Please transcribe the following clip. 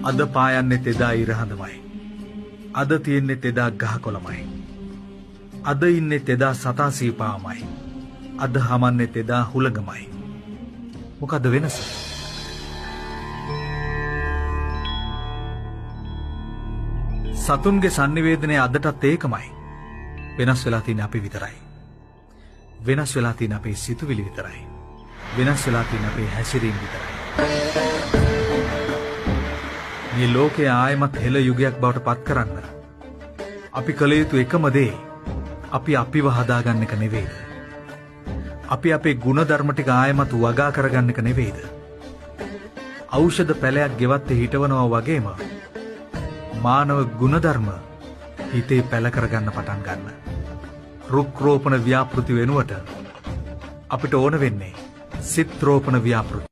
අද පායන්නේ තෙදා ඉරහඳමයි. අද තියෙන්නේ තෙදා ගහකොළමයි. අද ඉන්නේ තෙදා සතා සීපාවමයි. අද හමන්නේ තෙදා හුළඟමයි. මොකද වෙනස? සතුන්ගේ sannivedanaya අදටත් ඒකමයි. වෙනස් වෙලා තියෙන්නේ අපි විතරයි. වෙනස් වෙලා තියෙන්නේ අපේ සිතුවිලි විතරයි. වෙනස් වෙලා තියෙන්නේ අපේ හැසිරීම විතරයි. මේ ලෝකයේ ආයමත් හෙළ යුගයක් බවට පත් කරන්න අපි කළ යුතු එකම දේ අපි අපිව හදාගන්න එක නෙවෙයිද? අපි අපේ ಗುಣධර්ම ටික ආයමත් වගා කරගන්න එක නෙවෙයිද? ඖෂධ පැලයක් ගෙවත් හිටවනවා වගේම මානව ගුණධර්ම හිතේ පැල කරගන්න පටන් ගන්න. රුක් රෝපණ ව්‍යාපෘති වෙනුවට අපිට ඕන වෙන්නේ සිත් රෝපණ ව්‍යාපෘති.